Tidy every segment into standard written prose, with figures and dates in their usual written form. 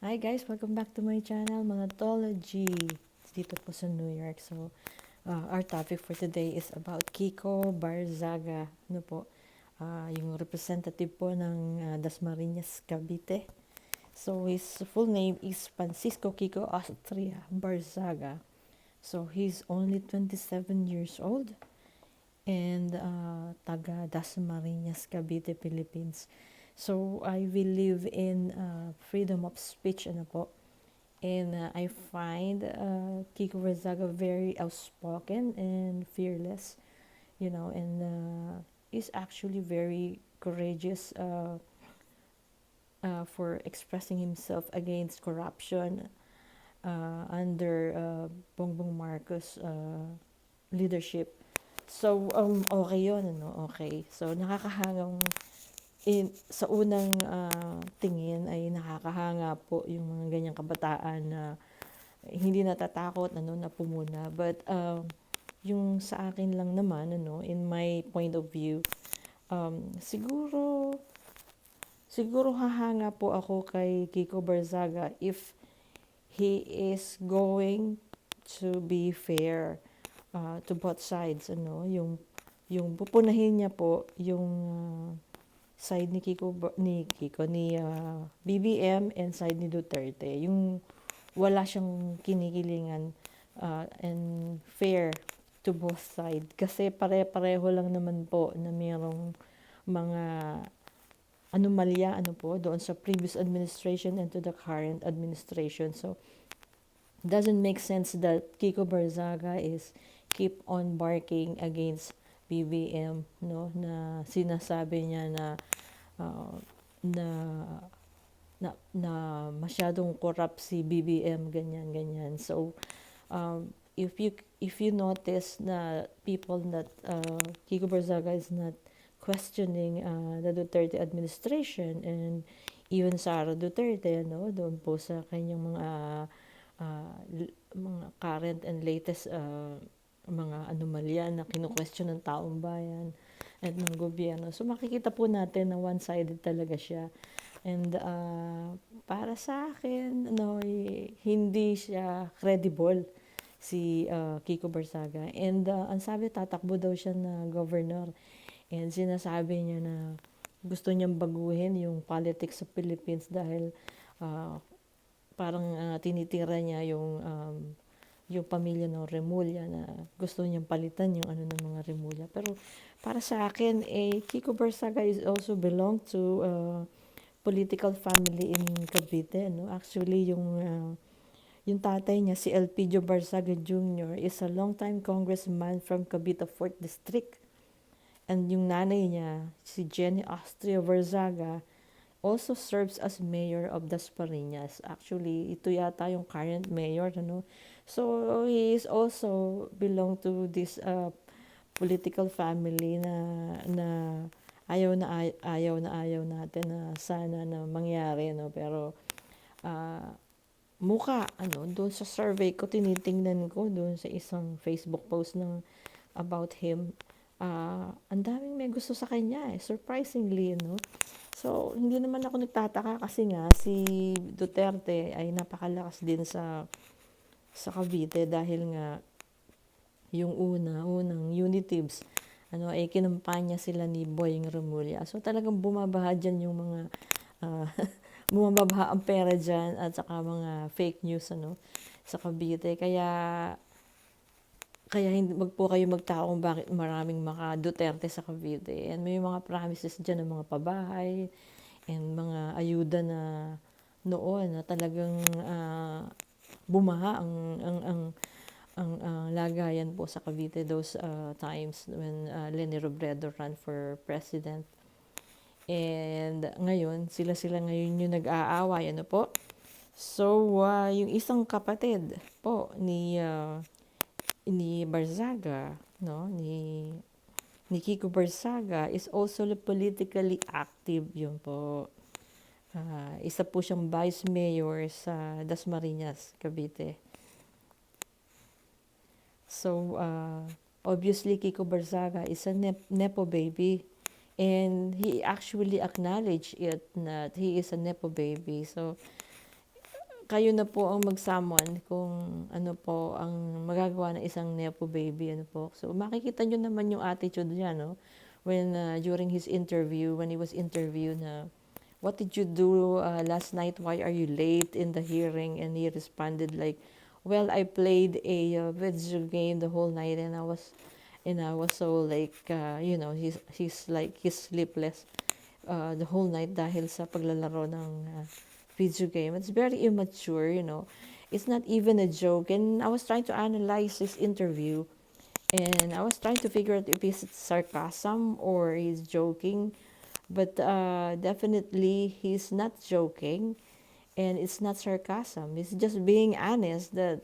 Hi guys, welcome back to my channel, Monatology. Dito po sa New York. So, our topic for today is about Kiko Barzaga. Ano po? Yung representative po ng Dasmariñas, Cavite. So, his full name is Francisco Kiko Austria Barzaga. So, he's only 27 years old and taga Dasmariñas, Cavite, Philippines. So, I will live in freedom of speech, ano po. And I find Kiko Verzaga very outspoken and fearless, and is actually very courageous for expressing himself against corruption under Bongbong Marcos leadership. So, okay yun, ano? Okay. So, nakakahangang sa unang tingin ay nakakahanga po yung mga ganyang kabataan na hindi natatakot na pumuna. But yung sa akin lang naman, in my point of view, siguro hahanga po ako kay Kiko Barzaga if he is going to be fair to both sides, yung pupunahin niya po yung side ni BBM and side ni Duterte, yung wala siyang kinikilingan and fair to both side. Kasi pare-pareho lang naman po na mayroong mga anomalya doon sa previous administration and to the current administration. So, doesn't make sense that Kiko Barzaga is keep on barking against BBM, no, na sinasabi niya na uh, na na masyadong corrupt si BBM, ganyan ganyan. So if you notice na people that Kiko Barzaga is not questioning the Duterte administration and even Sara Duterte, doon po sa kanyang mga current and latest mga anomalya na kino-question ng taong bayan at ng gobyerno. So makikita po natin na one-sided talaga siya. And para sa akin, hindi siya credible si Kiko Barsaga. And ang sabi, tatakbo daw siya na governor. And sinasabi niya na gusto niyang baguhin yung politics sa Philippines dahil parang tinitira niya yung pamilya ng Remulla, na gusto niyang palitan yung ng mga Remulla. Pero para sa akin, Kiko Barsaga is also belong to political family in Cavite, no? Actually, yung tatay niya, si Elpidio Barzaga Jr., is a long-time congressman from Cavite 4th District. And yung nanay niya, si Jenny Austria Barzaga, also serves as mayor of Dasmariñas. Actually, ito yata yung current mayor, ano? So, he is also belong to this political family na ayaw natin na sana na mangyari, no? Pero muka doon sa survey ko, tinitingnan ko doon sa isang Facebook post ng about him, ang daming may gusto sa kanya, surprisingly, no? So, hindi naman ako nagtataka kasi nga si Duterte ay napakalakas din sa Cavite dahil nga yung unang unitives, kinampanya sila ni Boying Remulla. So, talagang bumabaha dyan yung mga bumabaha ang pera dyan at saka mga fake news, sa Cavite. Kaya hindi, wag po kayo magtaka kung bakit maraming maka Duterte sa Cavite. And may mga promises dyan ng mga pabahay and mga ayuda na noon na talagang bumaha ang lagayan po sa Cavite those times when Leni Robredo ran for president. And ngayon, sila ngayon yung nag-aaway, po. So, yung isang kapatid po ni Barzaga, no, ni Kiko Barzaga is also politically active, yun po. Isa po siyang vice mayor sa Dasmariñas, Cavite. So, obviously, Kiko Barzaga is a Nepo baby. And he actually acknowledged it that he is a Nepo baby. So, kayo na po ang mag-summon kung ano po ang magagawa ng isang nepo baby, ano po. So, makikita nyo naman yung attitude niya, no? When, during his interview, when he was interviewed na, what did you do last night? Why are you late in the hearing? And he responded like, well, I played a video game the whole night and I was so like, he's sleepless the whole night dahil sa paglalaro ng video game. It's very immature, It's not even a joke. And I was trying to analyze this interview and I was trying to figure out if it's sarcasm or he's joking. But definitely he's not joking and it's not sarcasm. It's just being honest that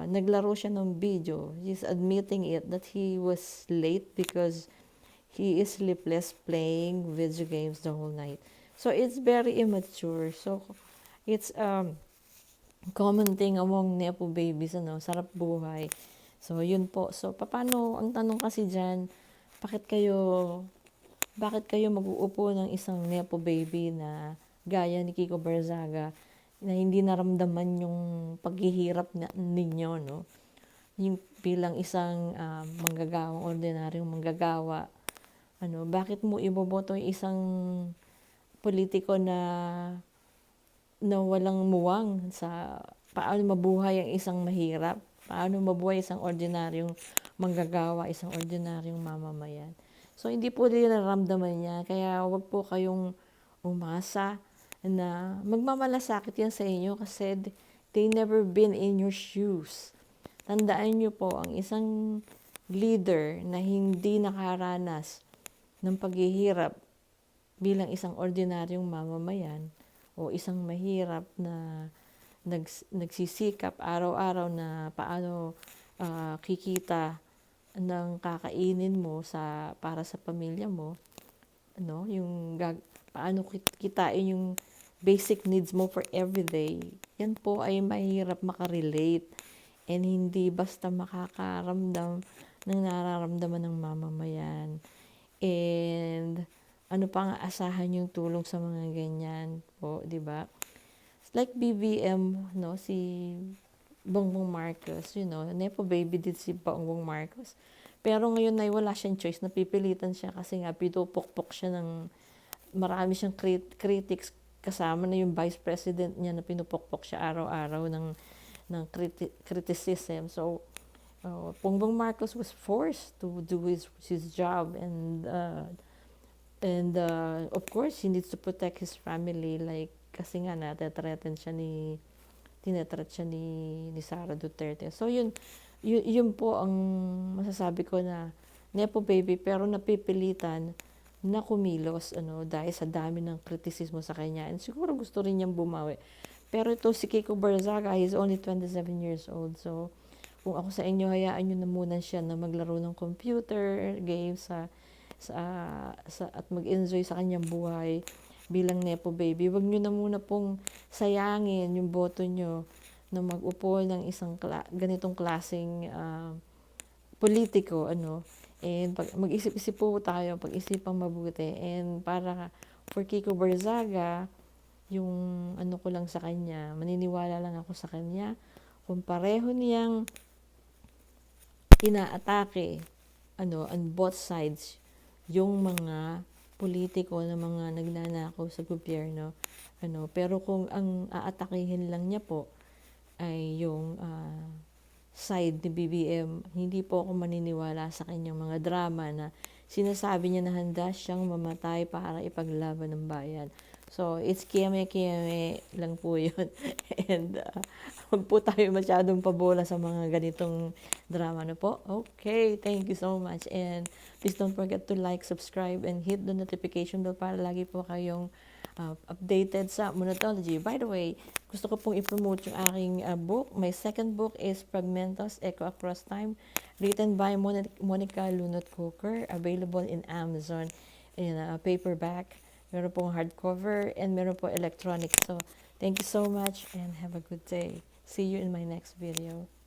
naglaro siya ng video. He's admitting it that he was late because he is sleepless playing video games the whole night. So it's very immature. So it's common thing among nepo babies, sarap buhay. So yun po. So paano, ang tanong kasi dyan, bakit kayo mag-uupo ng isang nepo baby na gaya ni Kiko Barzaga na hindi naramdaman yung paghihirap ninyo, no? Yung bilang isang manggagawang, ordinaryong manggagawa, bakit mo iboboto yung isang politiko na walang muwang sa paano mabuhay ang isang mahirap, paano mabuhay isang ordinaryong manggagawa, isang ordinaryong mamamayan. So, hindi po nila nararamdaman niya, kaya wag po kayong umasa na magmamalasakit yan sa inyo kasi they never been in your shoes. Tandaan niyo po, ang isang leader na hindi nakaranas ng paghihirap bilang isang ordinaryong mamamayan o isang mahirap na nagsisikap araw-araw na paano kikita ng kakainin mo para sa pamilya mo, paano kitain yung basic needs mo for everyday. Yan po ay mahirap makarelate and hindi basta makakaramdam ng nararamdaman ng mamamayan. And ano pa nga asahan yung tulong sa mga ganyan po, di ba? Like BBM, si Bongbong Marcos, nepo baby din si Bongbong Marcos. Pero ngayon ay wala siyang choice, napipilitan siya kasi nga pinupukpok siya ng marami siyang critics, kasama na yung vice president niya na pinupukpok siya araw-araw ng criticism. So, Bongbong Marcos was forced to do his job and of course he needs to protect his family, like kasi nga tinetret siya ni Sara Duterte. So yun po ang masasabi ko na nepo baby pero napipilitan na kumilos dahil sa dami ng kritisismo sa kanya, and siguro gusto rin niyang bumawi. Pero ito si Kiko Barzaga, he's only 27 years old. So kung ako sa inyo, hayaan nyo na muna siya na maglaro ng computer games at mag-enjoy sa kanyang buhay bilang nepo baby. Huwag nyo na muna pong sayangin yung boto nyo na mag-upo ng isang ganitong klaseng politiko, And mag-isip-isip po tayo, pag-isipang mabuti. And para for Kiko Barzaga, yung ko lang sa kanya, maniniwala lang ako sa kanya, kung pareho niyang inaatake, on both sides, yung mga politiko na mga nagnanakaw sa gobyerno, pero kung ang aatakihin lang niya po ay yung side ni BBM, hindi po ako maniniwala sa kanyang mga drama na sinasabi niya na handa siyang mamatay para ipaglaban ng bayan. So, it's kiyame-kiyame lang po yun. And huwag po tayo masyadong pabola sa mga ganitong drama na po. Okay, thank you so much. And please don't forget to like, subscribe, and hit the notification bell para lagi po kayong updated sa Monotology. By the way, gusto ko pong i-promote yung aking book. My second book is Fragmentos, Echo Across Time, written by Monica Lunot Coker, available in Amazon in paperback. Meron pong hardcover and meron po electronic. So, thank you so much and have a good day. See you in my next video.